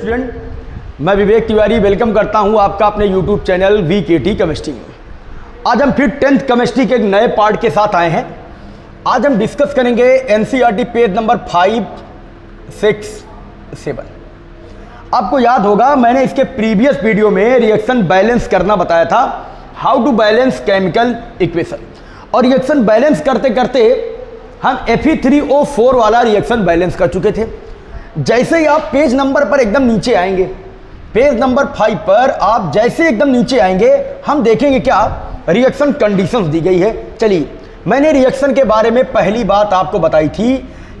Student, मैं Vivek Tiwari welcome करता हूं आपका अपने यूट्यूब चैनल वीकेटी केमिस्ट्री में। आज हम फिर 10th केमिस्ट्री के एक नए पार्ट के साथ आए हैं। आज हम डिस्कस करेंगे एनसीईआरटी पेज नंबर 5, 6, 7। आपको याद होगा मैंने इसके प्रीवियस वीडियो में रिएक्शन बैलेंस करना बताया था, how to balance chemical equation. और रिएक्शन बैलेंस करते करते हम Fe3O4 वाला रिएक्शन बैलेंस कर चुके थे। जैसे ही आप पेज नंबर पर एकदम नीचे आएंगे, पेज नंबर 5 पर आप जैसे एकदम नीचे आएंगे, हम देखेंगे क्या रिएक्शन कंडीशंस दी गई है। चलिए, मैंने रिएक्शन के बारे में पहली बात आपको बताई थी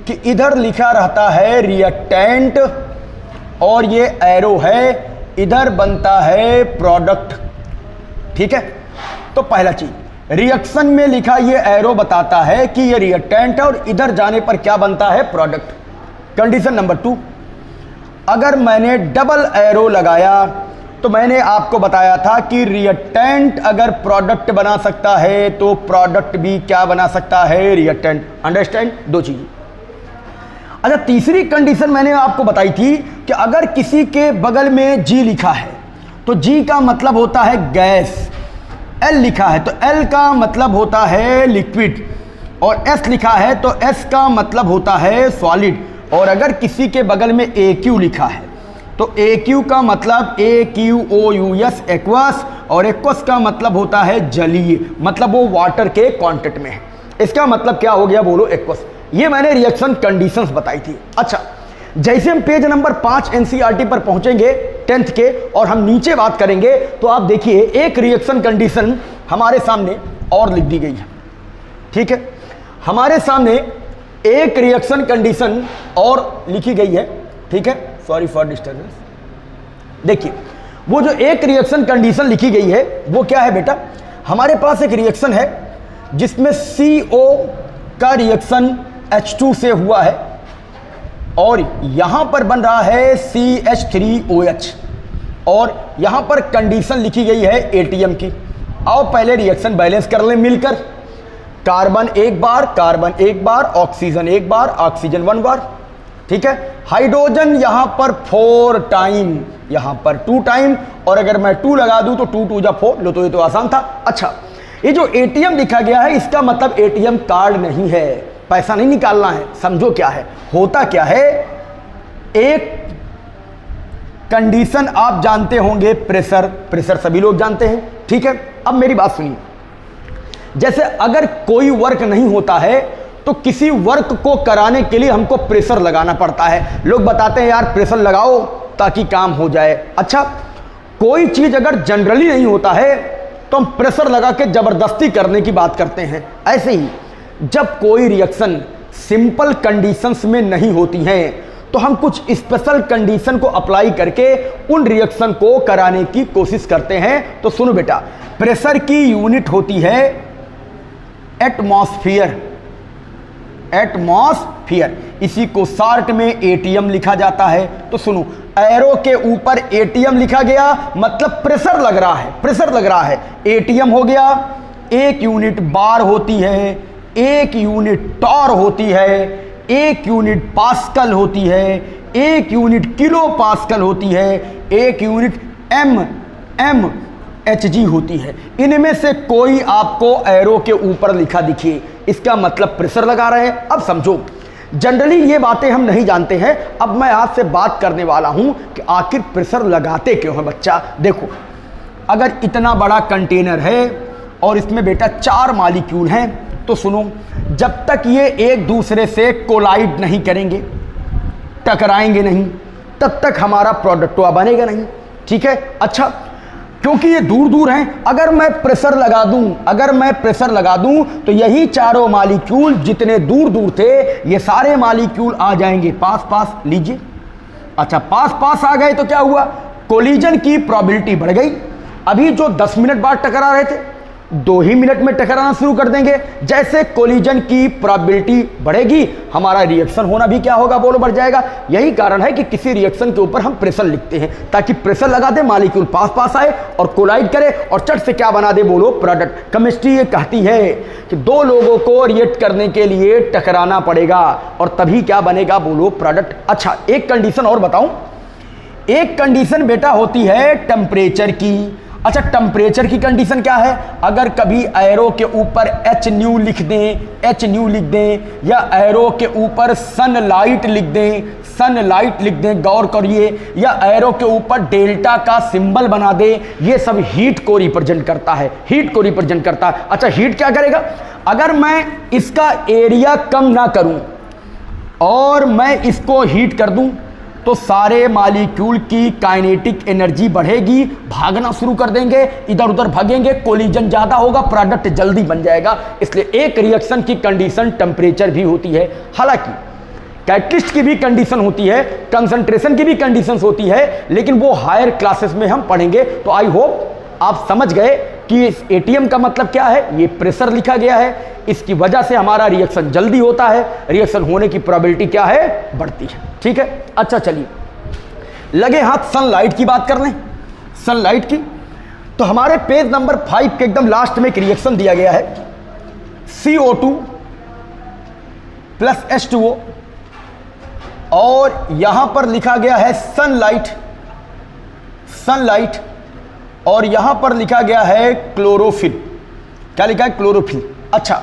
कि इधर लिखा रहता है रिएक्टेंट और ये एरो है, इधर बनता है प्रोडक्ट। ठीक है, तो पहला चीज रिएक्शन में लिखा ये एरो बताता है कि ये रिएक्टेंट है और इधर जाने पर क्या बनता है, प्रोडक्ट। कंडीशन नंबर 2, अगर मैंने डबल एरो लगाया तो मैंने आपको बताया था कि रिएक्टेंट अगर प्रोडक्ट बना सकता है तो प्रोडक्ट भी क्या बना सकता है, रिएक्टेंट। अंडरस्टैंड? दो चीजें। अच्छा, तीसरी कंडीशन मैंने आपको बताई थी कि अगर किसी के बगल में G लिखा है तो G का मतलब होता है गैस, L लिखा है तो L का मतलब होता है लिक्विड, और S लिखा है तो S का मतलब होता है सॉलिड। और अगर किसी के बगल में AQ लिखा है तो AQ का मतलब AQOUS एक्वस, और एक्वस का मतलब होता है जलीय, मतलब वो वाटर के कांटेक्ट में है। इसका मतलब क्या हो गया, बोलो, एक्वस। ये मैंने रिएक्शन कंडीशंस बताई थी। अच्छा, जैसे हम पेज नंबर 5 एनसीईआरटी पर पहुंचेंगे 10th के और हम नीचे बात करेंगे तो आप देखिए एक रिएक्शन कंडीशन हमारे सामने और लिख दी गई है। ठीक है, हमारे सामने एक रिएक्शन कंडीशन और लिखी गई है। ठीक है, सॉरी फॉर डिस्टर्बेंस। देखिए, वो जो एक रिएक्शन कंडीशन लिखी गई है वो क्या है बेटा, हमारे पास एक रिएक्शन है जिसमें CO का रिएक्शन H2 से हुआ है और यहां पर बन रहा है CH3OH, और यहां पर कंडीशन लिखी गई है ATM की। आओ पहले रिएक्शन बैलेंस कर लें मिलकर। कार्बन एक बार, कार्बन एक बार, ऑक्सीजन एक बार, ऑक्सीजन 1 बार। ठीक है, हाइड्रोजन यहां पर 4 टाइम, यहां पर 2 टाइम, और अगर मैं 2 लगा दूं तो 2 2 जा 4, लो तो ये तो आसान था। अच्छा, ये जो ATM लिखा गया है इसका मतलब ATM कार्ड नहीं है, पैसा नहीं निकालना है। समझो क्या है, होता क्या है, एक कंडीशन आप जानते होंगे, प्रेशर। प्रेशर सभी लोग जानते हैं। ठीक है, अब मेरी बात सुनिए। जैसे अगर कोई वर्क नहीं होता है तो किसी वर्क को कराने के लिए हमको प्रेशर लगाना पड़ता है। लोग बताते हैं यार प्रेशर लगाओ ताकि काम हो जाए। अच्छा, कोई चीज अगर जनरली नहीं होता है तो हम प्रेशर लगा के जबरदस्ती करने की बात करते हैं। ऐसे ही जब कोई रिएक्शन सिंपल कंडीशंस में नहीं होती हैं तो हम कुछ स्पेशल कंडीशन को अप्लाई करके उन रिएक्शन को कराने की कोशिश करते हैं। तो सुनो बेटा, प्रेशर की यूनिट होती है एटमॉस्फेयर। एटमॉस्फेयर, इसी को शॉर्ट में ATM लिखा जाता है। तो सुनो, एरो के ऊपर ATM लिखा गया मतलब प्रेशर लग रहा है, प्रेशर लग रहा है। ATM हो गया, एक यूनिट बार होती है, एक यूनिट टॉर होती है, एक यूनिट पास्कल होती है, एक यूनिट किलो पास्कल होती है, एक यूनिट MHg होती है। इनमें से कोई आपको एरो के ऊपर लिखा दिखे, इसका मतलब प्रेशर लगा रहे हैं। अब समझो, जनरली ये बातें हम नहीं जानते हैं। अब मैं आपसे बात करने वाला हूं कि आखिर प्रेशर लगाते क्यों हैं बच्चा। देखो, अगर इतना बड़ा कंटेनर है और इसमें बेटा 4 मॉलिक्यूल हैं, तो सुनो, जब तक ये एक दूसरे से कोलाइड नहीं करेंगे, टकराएंगे नहीं, तब तक हमारा प्रोडक्ट बनेगा नहीं। ठीक है, अच्छा, क्योंकि ये दूर दूर हैं, अगर मैं प्रेशर लगा दूं तो यही चारों मॉलिक्यूल जितने दूर दूर थे ये सारे मॉलिक्यूल आ जाएंगे पास पास। लीजिए, अच्छा, पास पास आ गए तो क्या हुआ, कोलिजन की प्रोबेबिलिटी बढ़ गई। अभी जो 10 मिनट बाद टकरा रहे थे 2 ही मिनट में टकराना शुरू कर देंगे। जैसे कोलिजन की प्रोबेबिलिटी बढ़ेगी हमारा रिएक्शन होना भी क्या होगा, बोलो, बढ़ जाएगा। यही कारण है कि किसी रिएक्शन के ऊपर हम प्रेशर लिखते हैं, ताकि प्रेशर लगा दे, मॉलिक्यूल पास पास आए और कोलाइड करे और चट से क्या बना दे, बोलो, प्रोडक्ट। केमिस्ट्री ये कहती है कि 2 लोगों को रिएक्ट करने के लिए टकराना पड़ेगा और तभी क्या बनेगा, बोलो, प्रोडक्ट। अच्छा, एक कंडीशन और बताऊं, एक कंडीशन बेटा होती है टेम्परेचर की। अच्छा, टेम्परेचर की कंडीशन क्या है? अगर कभी एरो के ऊपर एच न्यू लिख दें, या एरो के ऊपर सनलाइट लिख दें, गौर करिए, या एरो के ऊपर डेल्टा का सिंबल बना दे, ये सब हीट को रिप्रेजेंट करता है, अच्छा, हीट क्या करेगा? अगर मैं इसका एरिया कम ना करूं और मैं इसको हीट कर दूं तो सारे मॉलिक्यूल की काइनेटिक एनर्जी बढ़ेगी, भागना शुरू कर देंगे, इधर उधर भागेंगे, कोलिजन ज़्यादा होगा, प्रोडक्ट जल्दी बन जाएगा। इसलिए एक रिएक्शन की कंडीशन टेम्परेचर भी होती है। हालांकि कैटलिस्ट की भी कंडीशन होती है, कंसंट्रेशन की भी कंडीशंस होती है, लेकिन वो हायर क्लासेस में हम पढ़ेंगे। तो आई होप आप समझ गए कि इस एटीएम का मतलब क्या है। ये प्रेशर लिखा गया है, इसकी वजह से हमारा रिएक्शन जल्दी होता है, रिएक्शन होने की प्रोबेबिलिटी क्या है? बढ़ती है। ठीक है, अच्छा चलिए लगे हाथ सनलाइट की बात कर लें। सनलाइट की तो हमारे पेज नंबर 5 के एकदम लास्ट में एक रिएक्शन दिया गया है, CO2 प्लस H2O, और यहां पर लिखा गया है सनलाइट, और यहां पर लिखा गया है क्लोरोफिल। क्या लिखा है? क्लोरोफिल। अच्छा,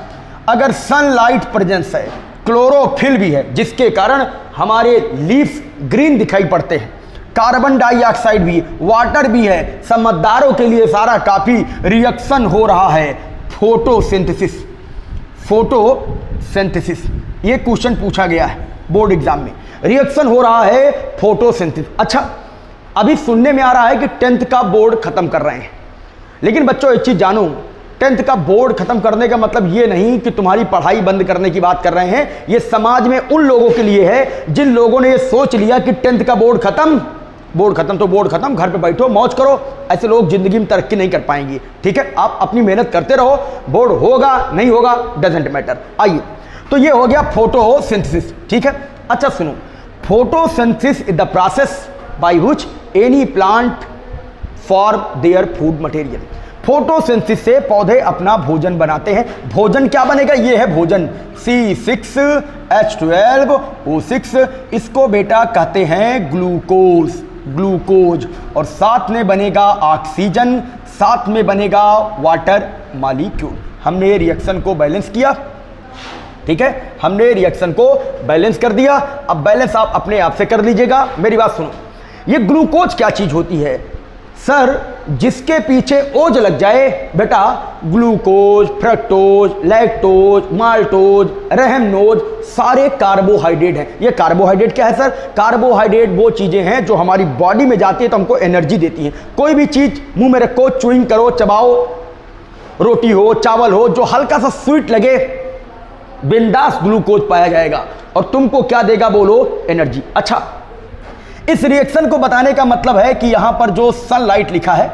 अगर सनलाइट प्रेजेंस है, क्लोरोफिल भी है, जिसके कारण हमारे लीफ ग्रीन दिखाई पड़ते हैं, कार्बन डाइऑक्साइड भी, वाटर भी है, समझदारों के लिए सारा काफी रिएक्शन हो रहा है। फोटोसिंथेसिस, ये क्वेश्चन पूछा गया है बोर्ड एग्जाम में, रिएक्शन हो रहा है फोटोसिंथेसिस। अच्छा, अभी सुनने में आ रहा है कि 10th का बोर्ड खत्म कर रहे हैं, लेकिन बच्चों एक चीज जानो, 10th का बोर्ड खत्म करने का मतलब ये नहीं कि तुम्हारी पढ़ाई बंद करने की बात कर रहे हैं। ये समाज में उन लोगों के लिए है जिन लोगों ने ये सोच लिया कि 10th का बोर्ड खत्म तो बोर्ड खत्म, घर पे बैठो मौज करो। ऐसे लोग जिंदगी में तरक्की नहीं कर पाएंगे। ठीक है, आप अपनी मेहनत करते रहो, बोर्ड होगा नहीं होगा डजेंट मैटर। आइए, तो ये हो गया फोटोसिंथेसिस। ठीक है, अच्छा सुनो, photosynthesis is the process by which any plant form their food material. Photosynthesis से पौधे अपना भोजन बनाते हैं। भोजन क्या बनेगा? ये है भोजन, C6H12O6, इसको बेटा कहते हैं ग्लूकोज, और साथ में बनेगा ऑक्सीजन, साथ में बनेगा वाटर मॉलिक्यूल। हमने रिएक्शन को बैलेंस किया। ठीक है, हमने रिएक्शन को बैलेंस कर दिया। अब बैलेंस आप अपने आप से कर लीजिएगा। मेरी बात सुनो, ये ग्लूकोज क्या चीज होती है? सर, जिसके पीछे ओज लग जाए बेटा, ग्लूकोज, फ्रक्टोज, लैक्टोज, माल्टोज, रहमनोज, सारे कार्बोहाइड्रेट हैं। ये कार्बोहाइड्रेट क्या है सर? कार्बोहाइड्रेट वो चीजें हैं जो हमारी बॉडी में जाती है तो हमको एनर्जी देती हैं। कोई भी चीज मुंह में रखो, च्यूइंग करो, चबाओ, रोटी हो, चावल हो, जो हल्का सा स्वीट लगे, बिंदास ग्लूकोज पाया जाएगा, और तुमको क्या देगा? बोलो, एनर्जी। अच्छा, इस रिएक्शन को बताने का मतलब है कि यहां पर जो सनलाइट लिखा है,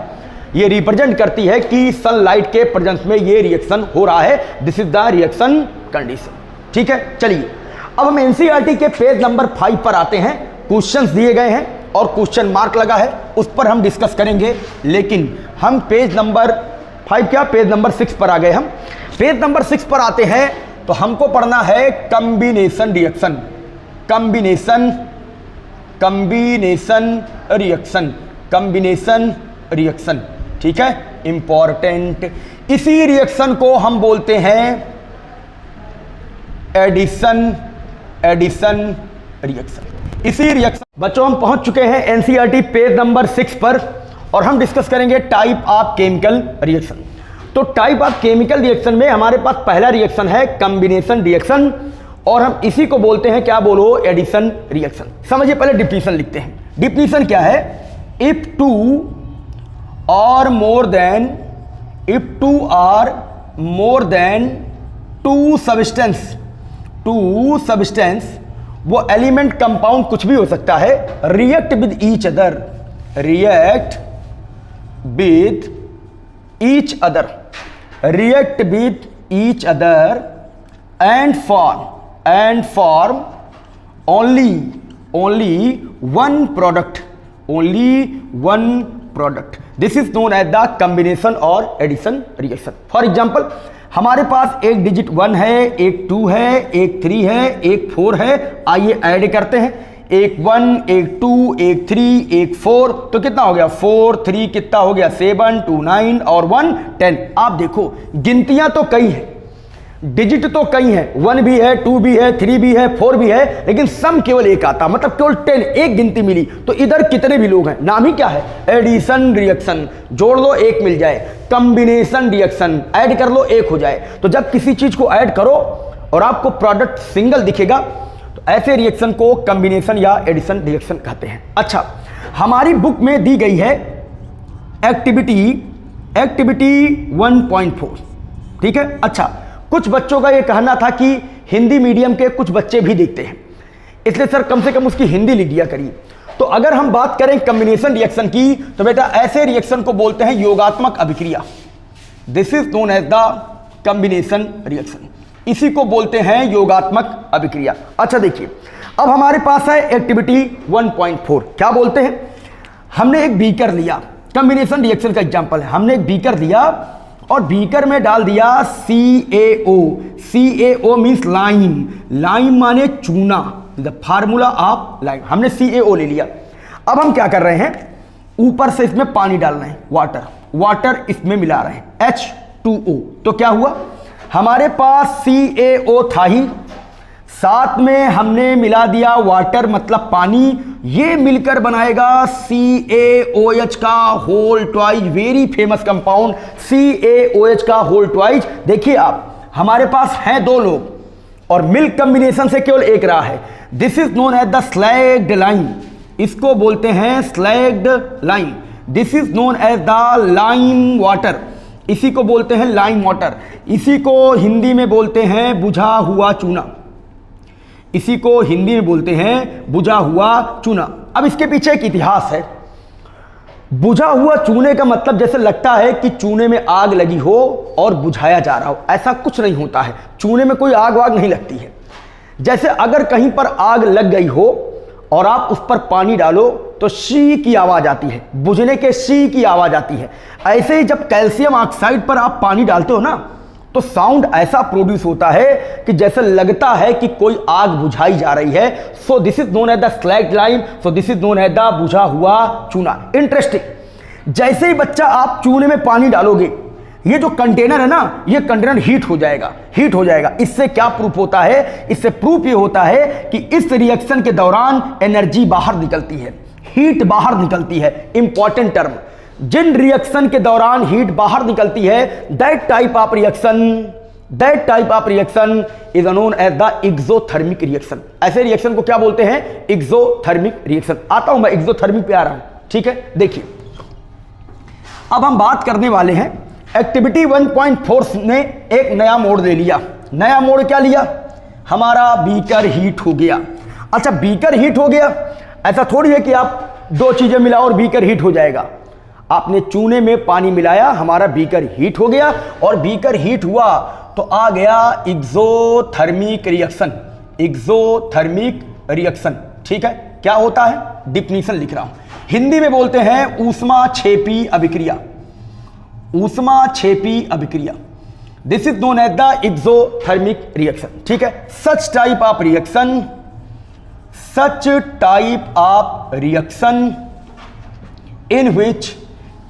ये रिप्रेजेंट करती है कि सनलाइट के प्रेजेंस में ये रिएक्शन हो रहा है। This is the reaction condition. ठीक है, चलिए अब हम एनसीईआरटी के पेज नंबर 5 पर आते हैं। क्वेश्चंस दिए गए हैं और क्वेश्चन मार्क लगा है, उस पर हम डिस्कस करेंगे। लेकिन हम पेज नंबर 5 क्या, पेज नंबर 6 पर आ गए। हम पेज नंबर 6 पर आते हैं तो हमको पढ़ना है कॉम्बिनेशन रिएक्शन। ठीक है, इंपॉर्टेंट। इसी रिएक्शन को हम बोलते हैं एडिशन रिएक्शन। इसी रिएक्शन बच्चों हम पहुंच चुके हैं एनसीईआरटी पेज नंबर 6 पर, और हम डिस्कस करेंगे टाइप ऑफ केमिकल रिएक्शन। तो टाइप ऑफ केमिकल रिएक्शन में हमारे पास पहला रिएक्शन है कॉम्बिनेशन रिएक्शन, और हम इसी को बोलते हैं क्या? बोलो, एडिशन रिएक्शन। समझिए, पहले डिफिनीशन लिखते हैं। डिफिनीशन क्या है? If two or more than two substance, वो एलिमेंट कंपाउंड कुछ भी हो सकता है, react with each other and form only one product. This is known as the combination or addition reaction. For example, हमारे पास एक डिजिट 1 है, एक 2 है, एक 3 है, एक 4 है। आइए ऐड करते हैं। एक 1, एक 2, एक 3, एक 4, तो कितना हो गया 4, 3 कितना हो गया 7, 2 9 और 1 10। आप देखो गिनतियां तो कई हैं, डिजिट तो कई हैं, 1 भी है, 2 भी है, 3 भी है, 4 भी है, लेकिन सम केवल एक आता, मतलब केवल 10, एक गिनती मिली। तो इधर कितने भी लोग हैं, नाम ही क्या है, एडिशन रिएक्शन, जोड़ लो एक मिल जाए, कॉम्बिनेशन रिएक्शन, ऐड कर लो एक हो जाए। तो जब किसी चीज को ऐड करो और आपको प्रोडक्ट सिंगल दिखेगा तो ऐसे रिएक्शन को कॉम्बिनेशन या एडिशन रिएक्शन कहते हैं। अच्छा, हमारी बुक में दी गई है एक्टिविटी 1.4, ठीक है। अच्छा, कुछ बच्चों का यह कहना था कि हिंदी मीडियम के कुछ बच्चे भी देखते हैं, इसलिए सर कम से कम उसकी हिंदी लिख दिया करिए। तो अगर हम बात करें कॉम्बिनेशन रिएक्शन की, तो बेटा ऐसे रिएक्शन को बोलते हैं योगात्मक अभिक्रिया। This is known as the combination reaction, इसी को बोलते हैं योगात्मक अभिक्रिया। अच्छा देखिए, अब हमारे पास है एक्टिविटी 1.4, क्या बोलते हैं, हमने एक बीकर लिया, कॉम्बिनेशन रिएक्शन का एग्जांपल है, हमने एक बीकर लिया और बीकर में डाल दिया CaO। CaO means lime, lime माने चूना, द फार्मूला ऑफ लाइम। हमने CaO ले लिया। अब हम क्या कर रहे हैं, ऊपर से इसमें पानी डाल रहे हैं, वाटर इसमें मिला रहे हैं H2O। तो क्या हुआ, हमारे पास CaO था ही, साथ में हमने मिला दिया वाटर मतलब पानी, ये मिलकर बनाएगा CaOH का whole twice, very famous compound CaOH का होल ट्वाइज। देखिए आप, हमारे पास हैं 2 लोग और मिल्क कॉम्बिनेशन से केवल एक रहा है। This is known as the slaked lime, इसको बोलते हैं slaked lime. This is known as the lime water, इसी को बोलते हैं लाइम वाटर। इसी को हिंदी में बोलते हैं बुझा हुआ चूना, इसी को हिंदी में बोलते हैं बुझा हुआ चूना। अब इसके पीछे एक इतिहास है। बुझा हुआ चूने का मतलब जैसे लगता है कि चूने में आग लगी हो और बुझाया जा रहा हो, ऐसा कुछ नहीं होता है। चूने में कोई आग वाग नहीं लगती है। जैसे अगर कहीं पर आग लग गई हो और आप उस पर पानी डालो तो शी की आवाज आती है, बुझने के शी की आवाज आती है। ऐसे ही जब कैल्शियम ऑक्साइड पर आप पानी डालते हो ना, तो साउंड ऐसा प्रोड्यूस होता है कि जैसे लगता है कि कोई आग बुझाई जा रही है। So this is known as the slaked lime, so this is known as the बुझा हुआ चूना। इंटरेस्टिंग, जैसे ही बच्चा आप चूने में पानी डालोगे, ये जो कंटेनर है ना, ये कंटेनर हीट हो जाएगा। इससे क्या प्रूफ होता है, इससे प्रूफ ये होता है कि इस रिएक्शन के दौरान एनर्जी बाहर निकलती है, हीट बाहर निकलती है। इंपॉर्टेंट टर्म, जिन रिएक्शन के दौरान हीट बाहर निकलती है, that type of reaction is known as the exothermic reaction. ऐसे रिएक्शन को क्या बोलते हैं, एक्सोथर्मिक रिएक्शन। आता हूं मैं एक्सोथर्मिक पे आ रहा हूं, ठीक है। देखिए, अब हम बात करने वाले हैं एक्टिविटी 1.4 ने एक नया मोड ले लिया। नया मोड क्या लिया, हमारा बीकर हीट हो गया। अच्छा, बीकर हीट हो गया, ऐसा थोड़ी है कि आप 2 चीजें मिलाओ और बीकर हीट हो जाएगा। आपने चूने में पानी मिलाया, हमारा बीकर हीट हो गया, और बीकर हीट हुआ तो आ गया एक्सोथर्मिक रिएक्शन। ठीक है, क्या होता है, डिफिनीशन लिख रहा हूं, हिंदी में बोलते हैं ऊष्माक्षेपी अभिक्रिया। This is known as the exothermic reaction, ठीक है। Such type of reaction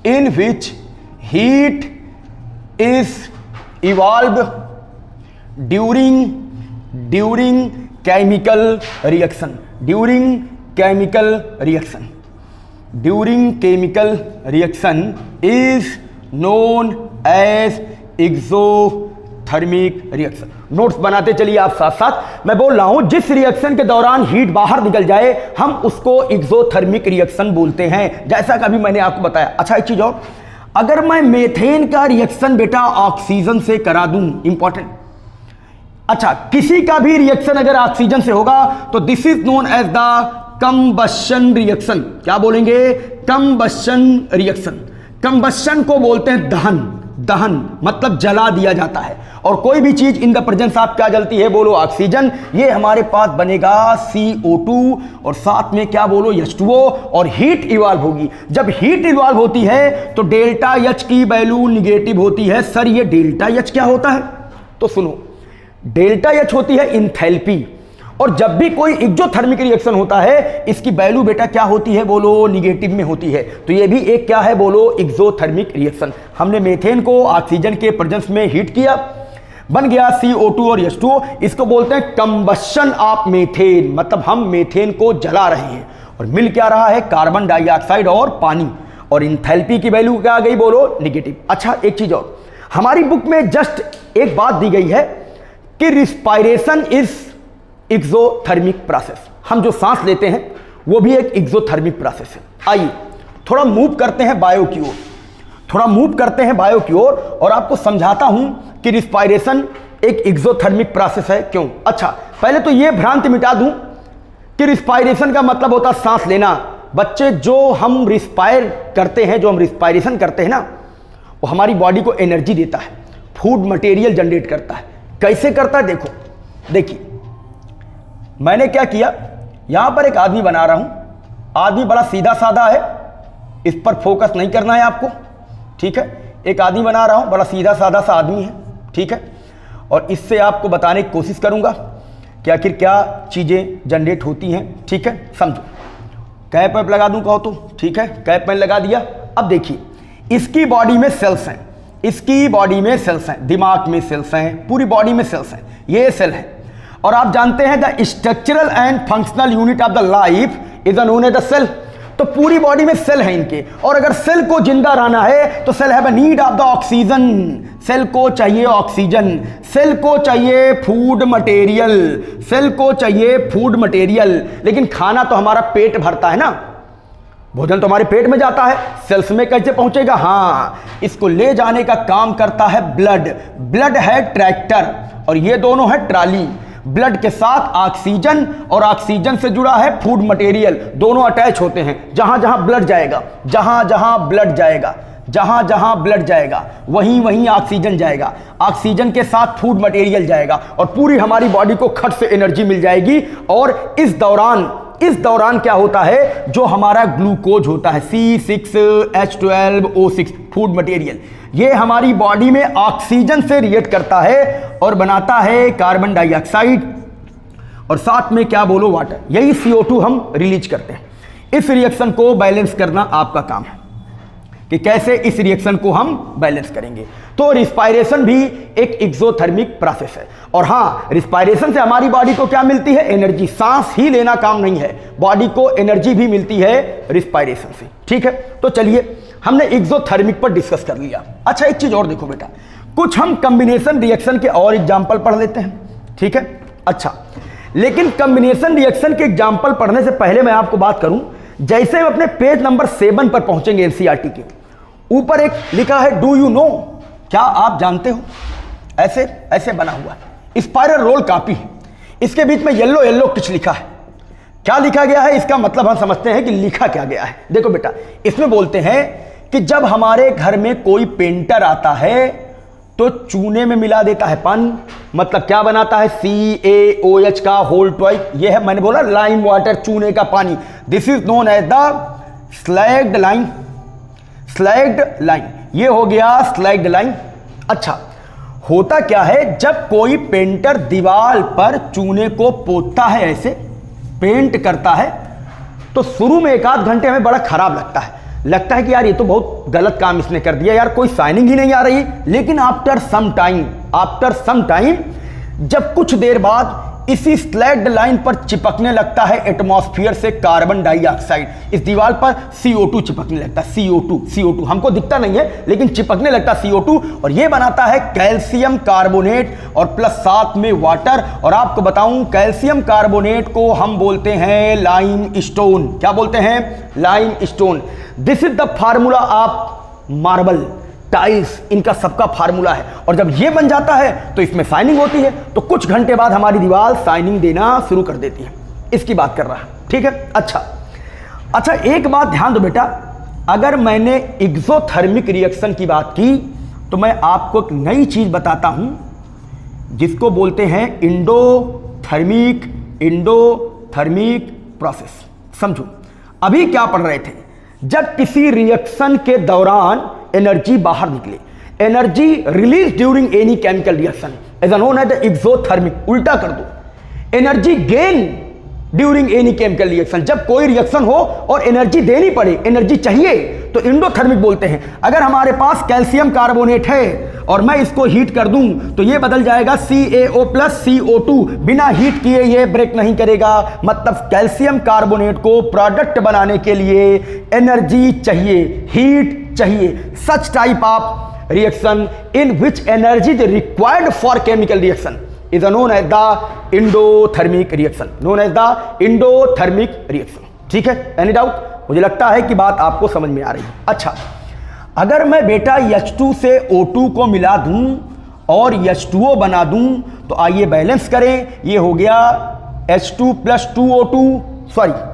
in which heat is evolved during chemical reaction is known as exothermic reaction. Notes बनाते चलिए आप साथ साथ। मैं बोल रहा हूं, जिस रिएक्शन के दौरान हीट बाहर निकल जाए हम उसको एक्सोथर्मिक रिएक्शन बोलते हैं, जैसा कि अभी मैंने आपको बताया। अच्छा, एक चीज और, अगर मैं मेथेन का रिएक्शन बेटा ऑक्सीजन से करा दूं, इंपॉर्टेंट, अच्छा, किसी का भी रिएक्शन अगर ऑक्सीजन से होगा तो this is known as the combustion reaction. क्या बोलेंगे, कंबशन रिएक्शन। कंबशन को बोलते हैं दहन मतलब जला दिया जाता है। और कोई भी चीज इन द प्रेजेंस ऑफ क्या जलती है, बोलो ऑक्सीजन। ये हमारे पास बनेगा CO2 और साथ में क्या बोलो H2O, और हीट इवॉल्व होगी। जब हीट इवॉल्व होती है तो डेल्टा H की वैल्यू निगेटिव होती है। सर ये डेल्टा H क्या होता है, तो सुनो, डेल्टा H होती है इंथैल्पी, और जब भी कोई एक्सोथर्मिक रिएक्शन होता है इसकी वैल्यू बेटा क्या होती है बोलो, निगेटिव में होती है। तो ये भी एक क्या है बोलो, एक्सोथर्मिक रिएक्शन। हमने मीथेन को ऑक्सीजन के प्रेजेंस में हीट किया, बन गया CO2 और H2O। इसको बोलते हैं कंबशन ऑफ मीथेन, मतलब हम मीथेन को जला रहे हैं और मिल क्या रहा है, कार्बन डाइऑक्साइड और पानी। और इंथैल्पी की वैल्यू क्या आ गई बोलो, निगेटिव। अच्छा एक चीज और, हमारी बुक में जस्ट एक बात दी गई है कि रिस्पायरेशन इज एक्सोथर्मिक प्रोसेस। हम जो सांस लेते हैं वो भी एक एक्सोथर्मिक प्रोसेस है। आइए थोड़ा मूव करते हैं बायो की ओर, थोड़ा मूव करते हैं बायो की ओर और आपको समझाता हूं कि रिस्पायरेशन एक एक्सोथर्मिक प्रोसेस है क्यों। अच्छा पहले तो ये भ्रांति मिटा दूं कि रिस्पायरेशन का मतलब होता है सांस लेना। बच्चे जो हम रिस्पायर करते हैं, जो हम रिस्पायरेशन करते हैं ना, वो हमारी बॉडी को एनर्जी देता है, फूड मटेरियल जनरेट करता है। कैसे करता है देखो, देखिए मैंने क्या किया, यहां पर एक आदमी बना रहा हूं। आदमी बड़ा सीधा साधा है, इस पर फोकस नहीं करना है आपको, ठीक है। एक आदमी बना रहा हूं, बड़ा सीधा साधा सा आदमी है, ठीक है। और इससे आपको बताने की कोशिश करूंगा कि आखिर क्या चीजें जनरेट होती हैं, ठीक है। समझो, कैप वैप लगा दूं कहो तो, ठीक है, कैप मैंने लगा दिया। अब देखिए इसकी बॉडी में सेल्स हैं, इसकी बॉडी में सेल्स हैं, दिमाग में सेल्स हैं, पूरी बॉडी में सेल्स हैं, ये सेल है। और आप जानते हैं the structural and functional unit of the life is known as the cell. तो पूरी बॉडी में सेल है इनके, और अगर सेल को जिंदा रहना है तो cell have a need of the oxygen. Cell को चाहिए ऑक्सीजन, सेल को चाहिए फूड मटेरियल, सेल को चाहिए फूड मटेरियल। लेकिन खाना तो हमारा पेट भरता है ना, भोजन तो हमारे पेट में जाता है, सेल्स में कैसे पहुंचेगा? हाँ, इसको ले जाने का काम करता है ब्लड। ब्लड है ट्रैक्टर और ये दोनों है ट्राली। ब्लड के साथ ऑक्सीजन और ऑक्सीजन से जुड़ा है फूड मटेरियल, दोनों अटैच होते हैं। जहां जहां ब्लड जाएगा, जहां जहां ब्लड जाएगा, जहां जहां ब्लड जाएगा वहीं वहीं ऑक्सीजन जाएगा, ऑक्सीजन के साथ फूड मटेरियल जाएगा और पूरी हमारी बॉडी को खट से एनर्जी मिल जाएगी। और इस दौरान क्या होता है, जो हमारा ग्लूकोज होता है C6H12O6 फूड मटेरियल, ये हमारी बॉडी में ऑक्सीजन से रिएक्ट करता है और बनाता है कार्बन डाइऑक्साइड और साथ में क्या बोलो, वाटर। यही CO2 हम रिलीज करते हैं। इस रिएक्शन को बैलेंस करना आपका काम है कि कैसे इस रिएक्शन को हम बैलेंस करेंगे। तो रिस्पायरेशन भी एक एक्सोथर्मिक प्रोसेस है। और हाँ, रिस्पायरेशन से हमारी बॉडी को क्या मिलती है, एनर्जी। सांस ही लेना काम नहीं है, बॉडी को एनर्जी भी मिलती है रिस्पायरेशन से, ठीक है। तो चलिए हमने एक्सोथर्मिक पर डिस्कस कर लिया। अच्छा एक चीज और देखो बेटा, कुछ हम कॉम्बिनेशन रिएक्शन के और एग्जाम्पल पढ़ लेते हैं, ठीक है। अच्छा, लेकिन कॉम्बिनेशन रिएक्शन के एग्जाम्पल पढ़ने से पहले मैं आपको बात करूं, जैसे हम अपने पेज नंबर 7 पर पहुंचेंगे एनसीईआरटी के ऊपर एक लिखा है डू यू नो, क्या आप जानते हो, ऐसे ऐसे बना हुआ है, स्पाइरल रोल कॉपी है, इसके बीच में येलो येलो कुछ लिखा है। क्या लिखा गया है, इसका मतलब हम समझते हैं कि लिखा क्या गया है। देखो बेटा, इसमें बोलते हैं कि जब हमारे घर में कोई पेंटर आता है तो चूने में मिला देता है पानी, मतलब क्या बनाता है, CaOH का होल ट्वाइस। ये है, मैंने बोला लाइम वाटर, चूने का पानी। This is known as the slaked lime, slaked lime, ये हो गया स्लैग्ड लाइम। अच्छा, होता क्या है, जब कोई पेंटर दीवार पर चूने को पोतता है, ऐसे पेंट करता है, तो शुरू में 1 आध घंटे हमें बड़ा खराब लगता है कि यार ये तो बहुत गलत काम इसने कर दिया, यार कोई शाइनिंग ही नहीं आ रही। लेकिन आफ्टर सम टाइम जब कुछ देर बाद इसी स्लैग्ड लाइन पर चिपकने लगता है एटमॉस्फेयर से कार्बन डाइऑक्साइड, इस दीवार पर CO2 चिपकने लगता है। CO2 हमको दिखता नहीं है लेकिन चिपकने लगता है CO2, और ये बनाता है कैल्शियम कार्बोनेट और प्लस साथ में वाटर। और आपको बताऊं, कैल्शियम कार्बोनेट को हम बोलते हैं लाइम स्टोन। क्या बोलते हैं, lime stone. This is the formula of marble, tiles, इनका सबका फार्मूला है। और जब ये बन जाता है तो इसमें शाइनिंग होती है, तो कुछ घंटे बाद हमारी दीवार शाइनिंग देना शुरू कर देती है। इसकी बात कर रहा है, ठीक है। अच्छा, एक बात ध्यान दो बेटा, अगर मैंने एक्सोथर्मिक रिएक्शन की बात की तो मैं आपको एक नई चीज बताता हूं जिसको बोलते हैं इंडोथर्मिक प्रोसेस। समझो, अभी क्या पढ़ रहे थे, जब किसी रिएक्शन के दौरान एनर्जी बाहर निकले, energy release during any chemical reaction is known as exothermic. उल्टा कर दो, energy gain during any chemical reaction, जब कोई रिएक्शन हो और एनर्जी देनी पड़े, एनर्जी चाहिए, तो इंडोथर्मिक बोलते हैं। अगर हमारे पास कैल्शियम कार्बोनेट है और मैं इसको हीट कर दूं तो ये बदल जाएगा CaO प्लस CO2, बिना हीट किए ये ब्रेक नहीं करेगा। मतलब कैल्शियम कार्बोनेट को प्रोडक्ट बनाने के लिए एनर्जी चाहिए, हीट चाहिए। सच type of reaction in which energy is required for chemical reaction is known as the endothermic reaction, known as the endothermic reaction। ठीक है, एनी डाउट? मुझे लगता है कि बात आपको समझ में आ रही है। अच्छा, अगर मैं बेटा H2 से O2 को मिला दूं और H2O बना दूं तो आइए बैलेंस करें। ये हो गया H2 प्लस 2O2, सॉरी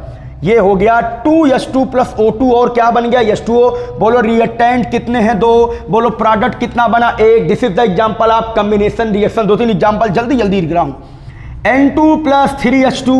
ये हो गया 2H2 प्लस O2 और क्या बन गया H2O। बोलो रिएक्टेंट कितने हैं? 2। बोलो प्रोडक्ट कितना बना? 1। This is the example of combination reaction. 2-3 example जल्दी जल्दी लिख रहा हूं। N2 plus 3H2,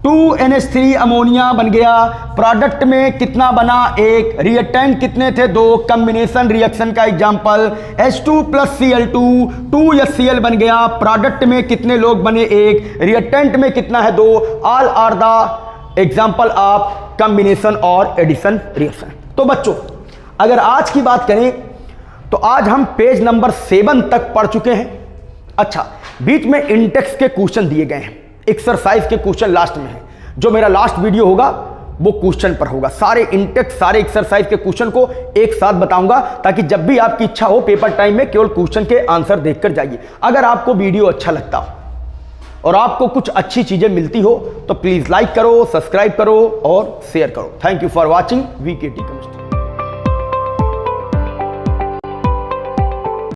2NH3 ammonia बन गया। प्रोडक्ट में कितना बना? 1। रिएक्टेंट कितने थे? 2। कॉम्बिनेशन रिएक्शन का example H2 plus Cl2, 2HCl बन गया। प्रोडक्ट में कितने लोग बने? 1। रिएक्टेंट में कितना है? 2। All are the example of combination और एडिशन रिएक्शन। तो बच्चों, अगर आज की बात करें तो आज हम पेज नंबर 7 तक पढ़ चुके हैं। अच्छा, बीच में इंटेक्स के क्वेश्चन दिए गए हैं, एक्सरसाइज के क्वेश्चन लास्ट में है। जो मेरा लास्ट वीडियो होगा वो क्वेश्चन पर होगा। सारे इंटेक्स, सारे एक्सरसाइज के क्वेश्चन को एक साथ बताऊंगा ताकि जब भी आपकी इच्छा हो पेपर टाइम में केवल क्वेश्चन के आंसर देखकर जाइए। अगर आपको वीडियो अच्छा लगता हो और आपको कुछ अच्छी चीजें मिलती हो तो प्लीज लाइक करो, सब्सक्राइब करो और शेयर करो। Thank you for watching VKT chemistry.